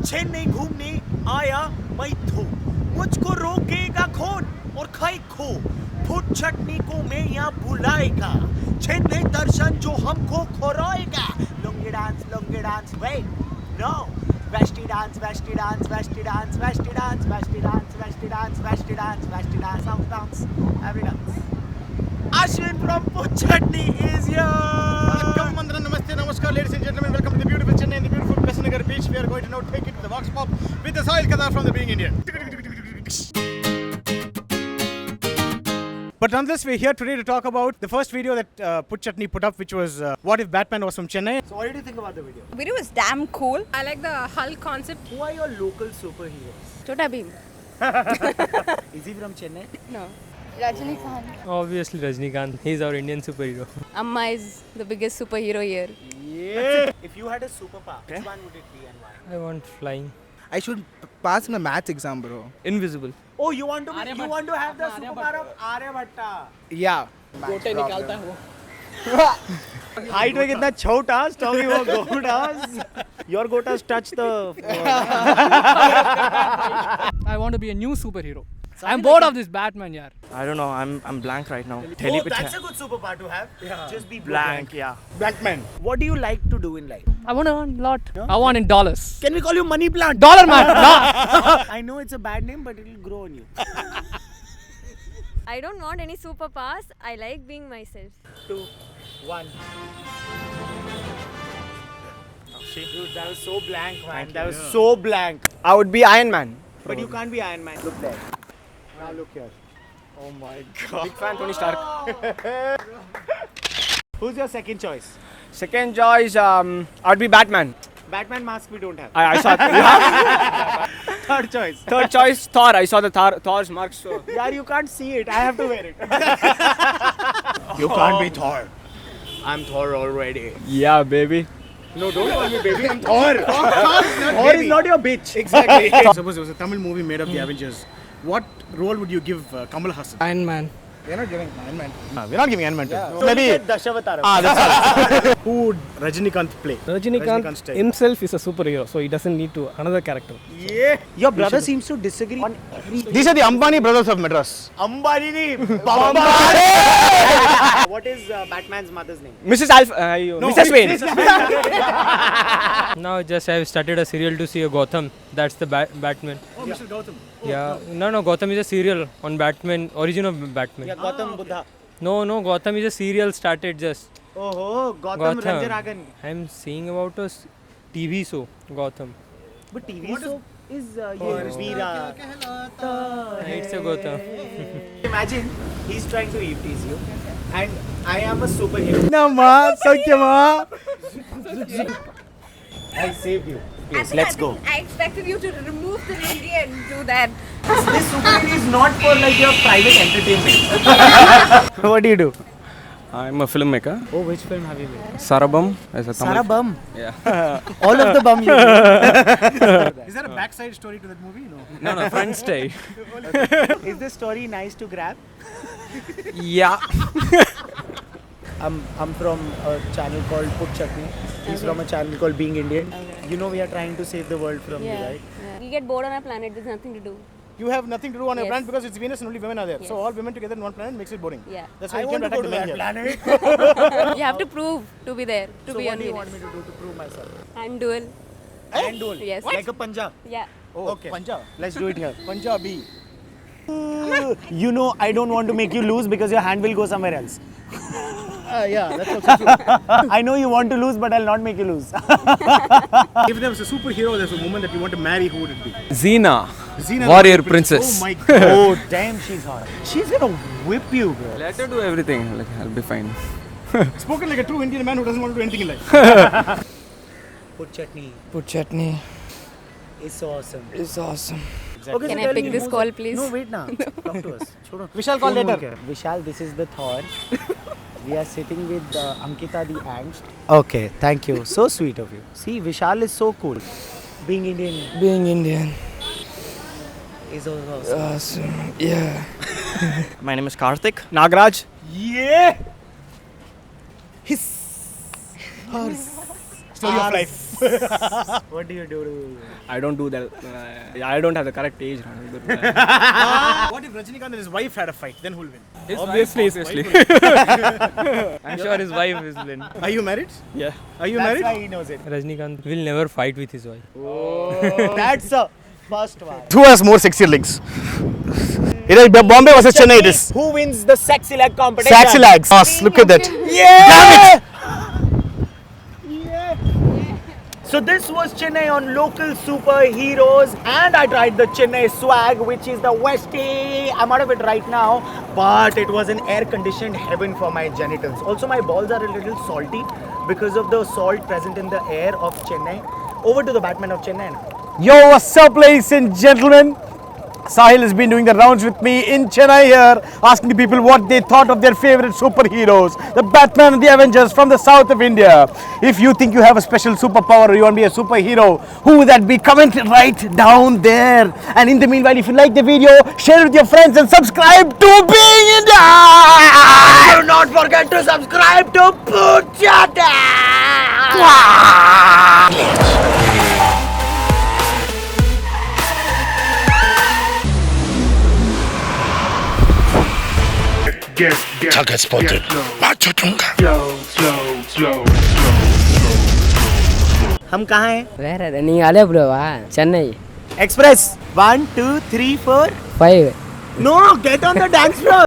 चेन्नई घूमने आया मैं तो मुझको रोकेगा कौन और खाई खो फुट चटनी को मैं यहाँ बुलाएगा चेन्नई दर्शन जो हमको खोराएगा lungi dance wait no veshti dance every dance Ashwin from Put Chutney is here. Welcome, Mandra, Namaste, Namaskar, ladies and gentlemen. Welcome to the beautiful Chennai and the beautiful Besanagar beach. We are going to now take it to the Vox Pop with the Sahil Kadar from the Being Indian. But nonetheless, we're here today to talk about the first video that Put Chutney put up, which was What If Batman Was From Chennai. So what did you think about the video? The video was damn cool. I like the Hulk concept. Who are your local superheroes? Chota Bheem. Is he from Chennai? No. Rajinikanth. Obviously Rajnikant, he's our Indian superhero. Amma is the biggest superhero here. Yeah. If you had a superpower, which one would it be and why? I want flying. I should pass my maths exam, bro. Invisible. Oh, you want to have the superpower of Aryabhatta? Yeah. गोटे निकालता है वो. Height में कितना छोटा, talking about gotas. Your gotas touch the. I want to be a new superhero. I'm bored of this Batman, yaar. I don't know, I'm blank right now. Oh, that's a good superpower to have. Yeah. Just be Blank, yeah. Batman. What do you like to do in life? I want to earn a lot. I want in dollars. Can we call you Money Plant? Dollar man. No. I know it's a bad name, but it will grow on you. I don't want any superpowers. I like being myself. 2, 1. Dude, that was so blank, man. That was so blank. I would be Iron Man. But you can't be Iron Man. Look there. Now look here. Oh my god. Big fan Tony Stark. Who's your second choice? Second choice, I'd be Batman. Batman mask we don't have. I saw. Third choice. Third choice, Thor. I saw the Thor's marks. So. Yeah, you can't see it. I have to wear it. You can't be Thor. I'm Thor already. Yeah, baby. No, don't call me baby. I'm Thor. Thor is not your bitch. Exactly. Suppose there was a Tamil movie made of the Avengers. What role would you give Kamal Hassan? Iron Man. We're not giving Iron Man. We're not giving Iron Man. So Maybe. you get Dashavataram. That's all. Who would Rajinikanth play? Rajinikanth style. himself is a superhero, so he doesn't need to another character. Yeah. Your brother seems to disagree on everything. These are the Ambani brothers of Madras. Ambani nahi. What is Batman's mother's name? Mrs. Mrs. Wayne. Now just I've started a serial to see a Gotham. That's the Batman. Oh, Mr. Gautam. Yeah. No, Gotham is a serial on Batman, origin of Batman. Yeah, Gotham Buddha. No, Gotham is a serial started just. Oh, Gotham Gotham. Ranjaragan. I'm seeing about a TV show, Gotham. But TV show is Veera. It's a Gotham. Imagine he's trying to tease you and I am a superhero. Nama, Sakyama. I saved you. Please, let's go. I expected you to remove the lady and do that. This superhero is not for like your private entertainment. What do you do? I'm a filmmaker. Oh, which film have you made? Sarabam as a Tamil. Bum. Yeah. All of the bum you made. Is there a backside story to that movie? No. No, front stay. Is this story nice to grab? Yeah. I'm from a channel called Put Chutney. He's from a channel called Being Indian. Okay. You know we are trying to save the world from you, right? We get bored on our planet, there's nothing to do. You have nothing to do on your Yes. planet because it's Venus and only women are there. Yes. So all women together in one planet makes it boring. Yeah. That's why I you want came to to go attack to the men that here. planet. You have to prove to be there, to So be what on do you Venus. want me to do to prove myself? And duel. And duel. Yes. Like a Punjab. Yeah. Oh, Okay. Punjab. Let's do it here. Punjabi. You know I don't want to make you lose because your hand will go somewhere else. Yeah, that's also true. I know you want to lose, but I'll not make you lose. If there was a superhero, there's a woman that you want to marry, who would it be? Xena, Xena, warrior the princess. Oh my god. Oh, damn, she's hot. She's gonna whip you, bro. Let her do everything. Like, I'll be fine. Spoken like a true Indian man who doesn't want to do anything in life. Put Chutney Put Chutney is so awesome. is awesome. Okay, Can so I tell pick me this who's call, the- please? No, wait now. Talk to us. Chodo. Vishal, call Phone later. won't care. Vishal, this is the Thor. We are sitting with Ankita the Angst. Okay, thank you. So sweet of you. See, Vishal is so cool. Being Indian Being Indian. is also awesome. Awesome. Yeah. My name is Karthik. Nagraj. Yeah! Story of life. What do you do? I don't do that. I don't have the correct age. What if Rajinikanth and his wife had a fight? Then who will win? Obviously. I'm sure his wife is win. Are you married? Yeah. Are you That's married? why he knows it. Rajnikant will never fight with his wife. That's the first one. Who has more sexy legs? It is Bombay versus Chennai. It is. Who wins the sexy leg competition? Sexy legs. Look at that. Yeah! So this was Chennai on local superheroes, and I tried the Chennai swag, which is the Westie. I'm out of it right now, but it was an air-conditioned heaven for my genitals. Also, my balls are a little salty because of the salt present in the air of Chennai. Over to the Batman of Chennai. Yo, what's up, ladies and gentlemen? Sahil has been doing the rounds with me in Chennai here, asking the people what they thought of their favorite superheroes, the Batman and the Avengers from the south of India. If you think you have a special superpower or you want to be a superhero, who would that be? Comment right down there. And in the meanwhile, if you like the video, share it with your friends and subscribe to Being India. Do not forget to subscribe to Puchata! Target spotted. हम कहाँ हैं? வேற நீங்க அலே ப்ரோவா Chennai Express. 1, 2, 3, 4. 5 No, get on the dance floor.